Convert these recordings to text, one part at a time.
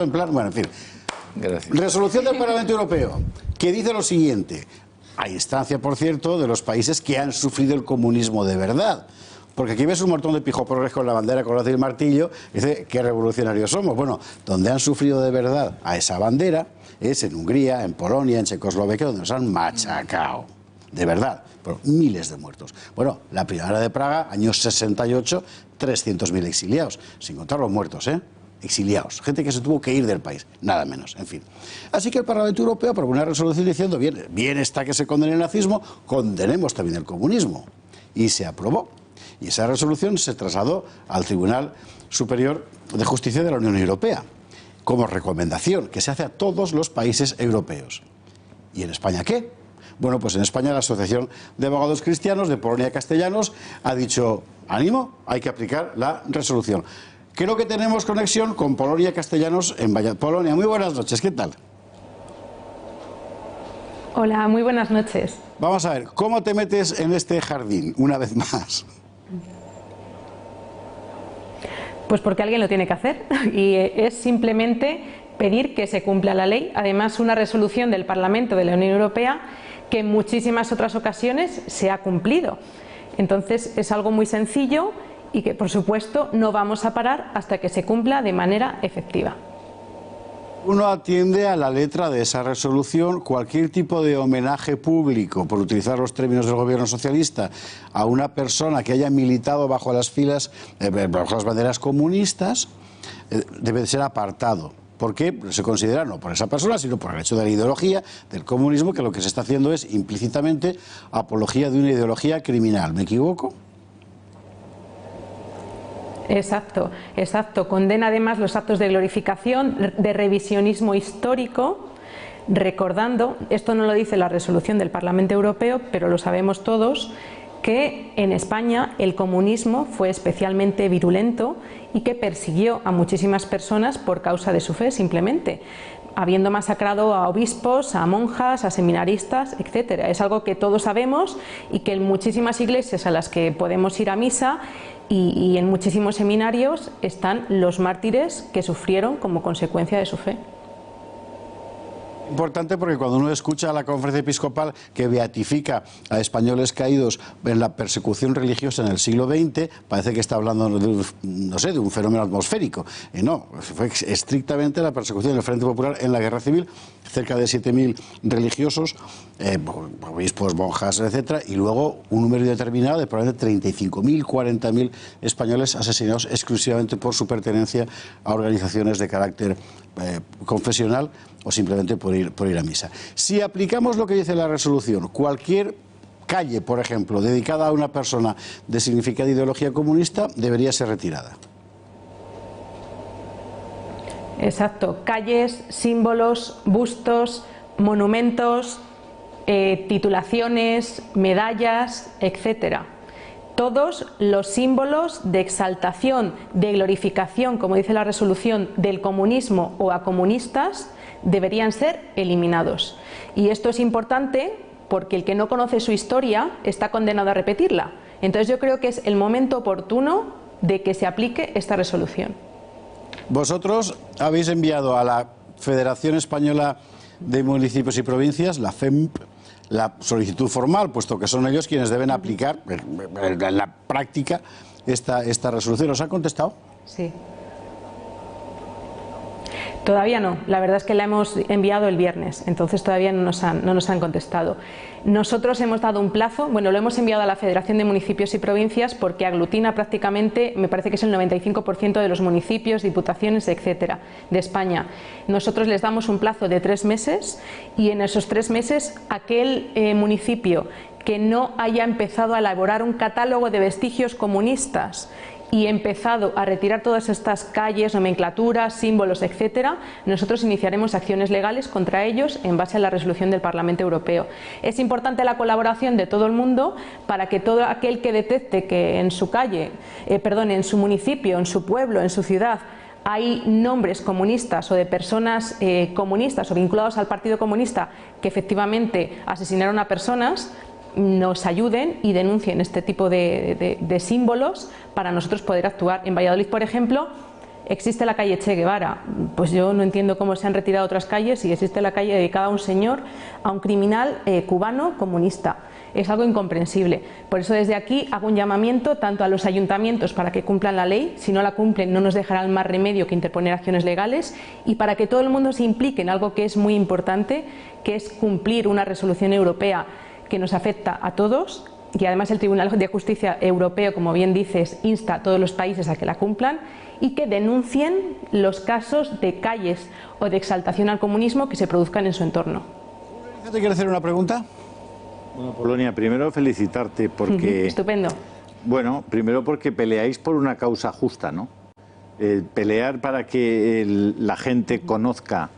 En plan, bueno, en fin. Gracias. Resolución del Parlamento Europeo, que dice lo siguiente. A instancia, por cierto, de los países que han sufrido el comunismo de verdad. Porque aquí ves un montón de pijoporres con la bandera, con el martillo, y dice, qué revolucionarios somos. Bueno, donde han sufrido de verdad a esa bandera es en Hungría, en Polonia, en Checoslovaquia, donde nos han machacado. De verdad, por miles de muertos. Bueno, la Primavera de Praga, años 68, 300.000 exiliados, sin contar los muertos, exiliados, gente que se tuvo que ir del país, nada menos, en fin. Así que el Parlamento Europeo aprobó una resolución diciendo, bien está que se condene el nazismo, condenemos también el comunismo. Y se aprobó. Y esa resolución se trasladó al Tribunal Superior de Justicia de la Unión Europea, como recomendación que se hace a todos los países europeos. ¿Y en España qué? Bueno, pues en España la Asociación de Abogados Cristianos de Polonia y Castellanos ha dicho, ánimo, hay que aplicar la resolución. Creo que tenemos conexión con Polonia y Castellanos en Valladolid. Polonia, muy buenas noches, ¿qué tal? Hola, muy buenas noches. Vamos a ver, ¿cómo te metes en este jardín, una vez más? Pues porque alguien lo tiene que hacer y es simplemente pedir que se cumpla la ley. Además, una resolución del Parlamento de la Unión Europea que en muchísimas otras ocasiones se ha cumplido. Entonces, es algo muy sencillo y que, por supuesto, no vamos a parar hasta que se cumpla de manera efectiva. Uno atiende a la letra de esa resolución. Cualquier tipo de homenaje público, por utilizar los términos del gobierno socialista, a una persona que haya militado bajo las filas, bajo las banderas comunistas, debe de ser apartado. ¿Por qué? Se considera no por esa persona, sino por el hecho de la ideología del comunismo, que lo que se está haciendo es implícitamente apología de una ideología criminal. ¿Me equivoco? Exacto, exacto. Condena además los actos de glorificación, de revisionismo histórico, recordando, esto no lo dice la resolución del Parlamento Europeo, pero lo sabemos todos, que en España el comunismo fue especialmente virulento y que persiguió a muchísimas personas por causa de su fe, simplemente, habiendo masacrado a obispos, a monjas, a seminaristas, etcétera. Es algo que todos sabemos y que en muchísimas iglesias a las que podemos ir a misa y en muchísimos seminarios están los mártires que sufrieron como consecuencia de su fe. Importante porque cuando uno escucha a la conferencia episcopal que beatifica a españoles caídos en la persecución religiosa en el siglo XX, parece que está hablando de, no sé, de un fenómeno atmosférico. Y no, fue estrictamente la persecución del Frente Popular en la Guerra Civil, cerca de 7.000 religiosos, obispos, monjas, etcétera, y luego un número determinado de probablemente 35.000, 40.000 españoles asesinados exclusivamente por su pertenencia a organizaciones de carácter confesional o simplemente por ir a misa. Si aplicamos lo que dice la resolución, cualquier calle, por ejemplo, dedicada a una persona de significada ideología comunista, debería ser retirada. Exacto, calles, símbolos, bustos, monumentos, titulaciones, medallas, etcétera. Todos los símbolos de exaltación, de glorificación, como dice la resolución, del comunismo o a comunistas, deberían ser eliminados. Y esto es importante porque el que no conoce su historia está condenado a repetirla. Entonces yo creo que es el momento oportuno de que se aplique esta resolución. Vosotros habéis enviado a la Federación Española de Municipios y Provincias, la FEMP, la solicitud formal, puesto que son ellos quienes deben aplicar en la práctica esta resolución. ¿Os han contestado? Sí. Todavía no, la verdad es que la hemos enviado el viernes, entonces todavía no nos han contestado. Nosotros hemos dado un plazo, bueno, lo hemos enviado a la Federación de Municipios y Provincias porque aglutina prácticamente, me parece que es el 95% de los municipios, diputaciones, etcétera, de España. Nosotros les damos un plazo de 3 meses y en esos 3 meses aquel municipio que no haya empezado a elaborar un catálogo de vestigios comunistas y empezado a retirar todas estas calles, nomenclaturas, símbolos, etcétera, nosotros iniciaremos acciones legales contra ellos en base a la resolución del Parlamento Europeo. Es importante la colaboración de todo el mundo para que todo aquel que detecte que en su calle, en su municipio, en su pueblo, en su ciudad, hay nombres comunistas o de personas comunistas o vinculados al Partido Comunista que efectivamente asesinaron a personas, nos ayuden y denuncien este tipo de símbolos para nosotros poder actuar. En Valladolid, por ejemplo, existe la calle Che Guevara. Pues yo no entiendo cómo se han retirado otras calles y existe la calle dedicada a un señor, a un criminal cubano comunista. Es algo incomprensible. Por eso desde aquí hago un llamamiento tanto a los ayuntamientos para que cumplan la ley, si no la cumplen no nos dejarán más remedio que interponer acciones legales, y para que todo el mundo se implique en algo que es muy importante, que es cumplir una resolución europea que nos afecta a todos, y además el Tribunal de Justicia Europeo, como bien dices, insta a todos los países a que la cumplan, y que denuncien los casos de calles o de exaltación al comunismo que se produzcan en su entorno. ¿Te quiere hacer una pregunta? Bueno, Polonia, primero felicitarte porque... Estupendo. Bueno, primero porque peleáis por una causa justa, ¿no? Pelear para que la gente conozca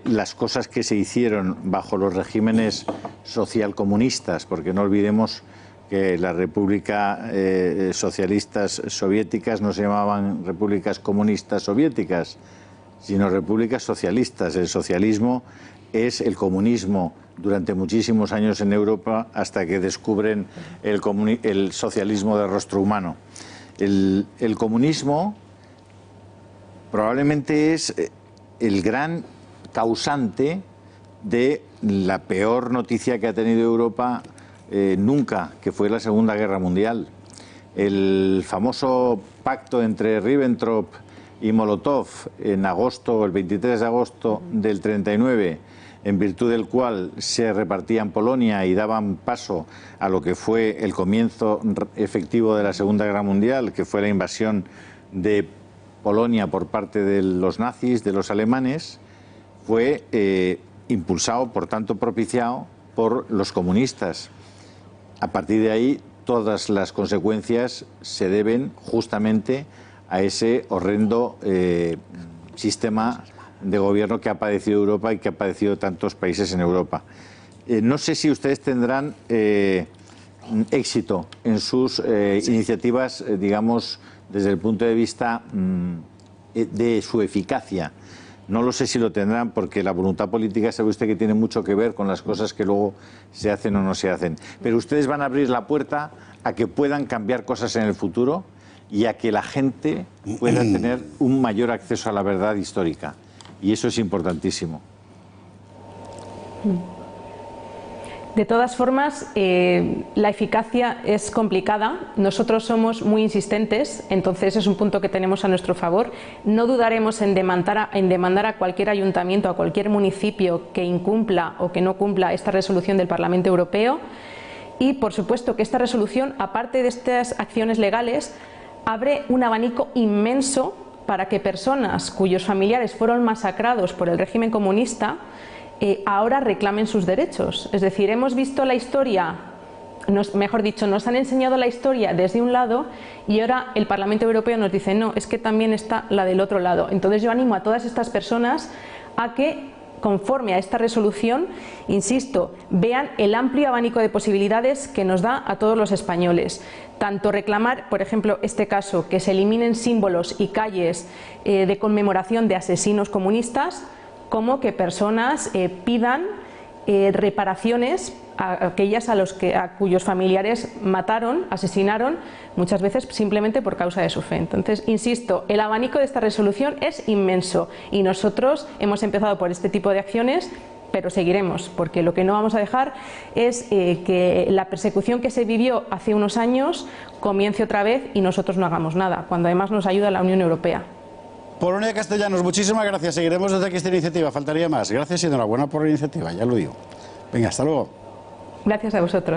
las cosas que se hicieron bajo los regímenes socialcomunistas, porque no olvidemos que las repúblicas socialistas soviéticas no se llamaban repúblicas comunistas soviéticas, sino repúblicas socialistas. El socialismo es el comunismo durante muchísimos años en Europa hasta que descubren el socialismo de rostro humano. El comunismo probablemente es el gran causante de la peor noticia que ha tenido Europa nunca, que fue la Segunda Guerra Mundial. El famoso pacto entre Ribbentrop y Molotov en agosto, el 23 de agosto del 39, en virtud del cual se repartían Polonia y daban paso a lo que fue el comienzo efectivo de la Segunda Guerra Mundial, que fue la invasión de Polonia por parte de los nazis, de los alemanes, fue impulsado, por tanto propiciado por los comunistas. A partir de ahí, todas las consecuencias se deben justamente a ese horrendo sistema de gobierno que ha padecido Europa y que ha padecido tantos países en Europa. No sé si ustedes tendrán éxito en sus iniciativas, digamos, desde el punto de vista de su eficacia. No lo sé si lo tendrán, porque la voluntad política sabe usted que tiene mucho que ver con las cosas que luego se hacen o no se hacen. Pero ustedes van a abrir la puerta a que puedan cambiar cosas en el futuro y a que la gente pueda tener un mayor acceso a la verdad histórica. Y eso es importantísimo. De todas formas, la eficacia es complicada. Nosotros somos muy insistentes, entonces es un punto que tenemos a nuestro favor. No dudaremos en demandar a cualquier ayuntamiento, a cualquier municipio que incumpla o que no cumpla esta resolución del Parlamento Europeo. Y, por supuesto, que esta resolución, aparte de estas acciones legales, abre un abanico inmenso para que personas cuyos familiares fueron masacrados por el régimen comunista ahora reclamen sus derechos. Es decir, hemos visto la historia, mejor dicho, nos han enseñado la historia desde un lado y ahora el Parlamento Europeo nos dice no, es que también está la del otro lado. Entonces yo animo a todas estas personas a que, conforme a esta resolución, insisto, vean el amplio abanico de posibilidades que nos da a todos los españoles. Tanto reclamar, por ejemplo, este caso, que se eliminen símbolos y calles de conmemoración de asesinos comunistas, como que personas pidan reparaciones a aquellas a cuyos familiares mataron, asesinaron, muchas veces simplemente por causa de su fe. Entonces, insisto, el abanico de esta resolución es inmenso y nosotros hemos empezado por este tipo de acciones, pero seguiremos, porque lo que no vamos a dejar es que la persecución que se vivió hace unos años comience otra vez y nosotros no hagamos nada, cuando además nos ayuda la Unión Europea. Polonia Castellanos, muchísimas gracias. Seguiremos desde aquí esta iniciativa, faltaría más. Gracias y enhorabuena por la iniciativa, ya lo digo. Venga, hasta luego. Gracias a vosotros.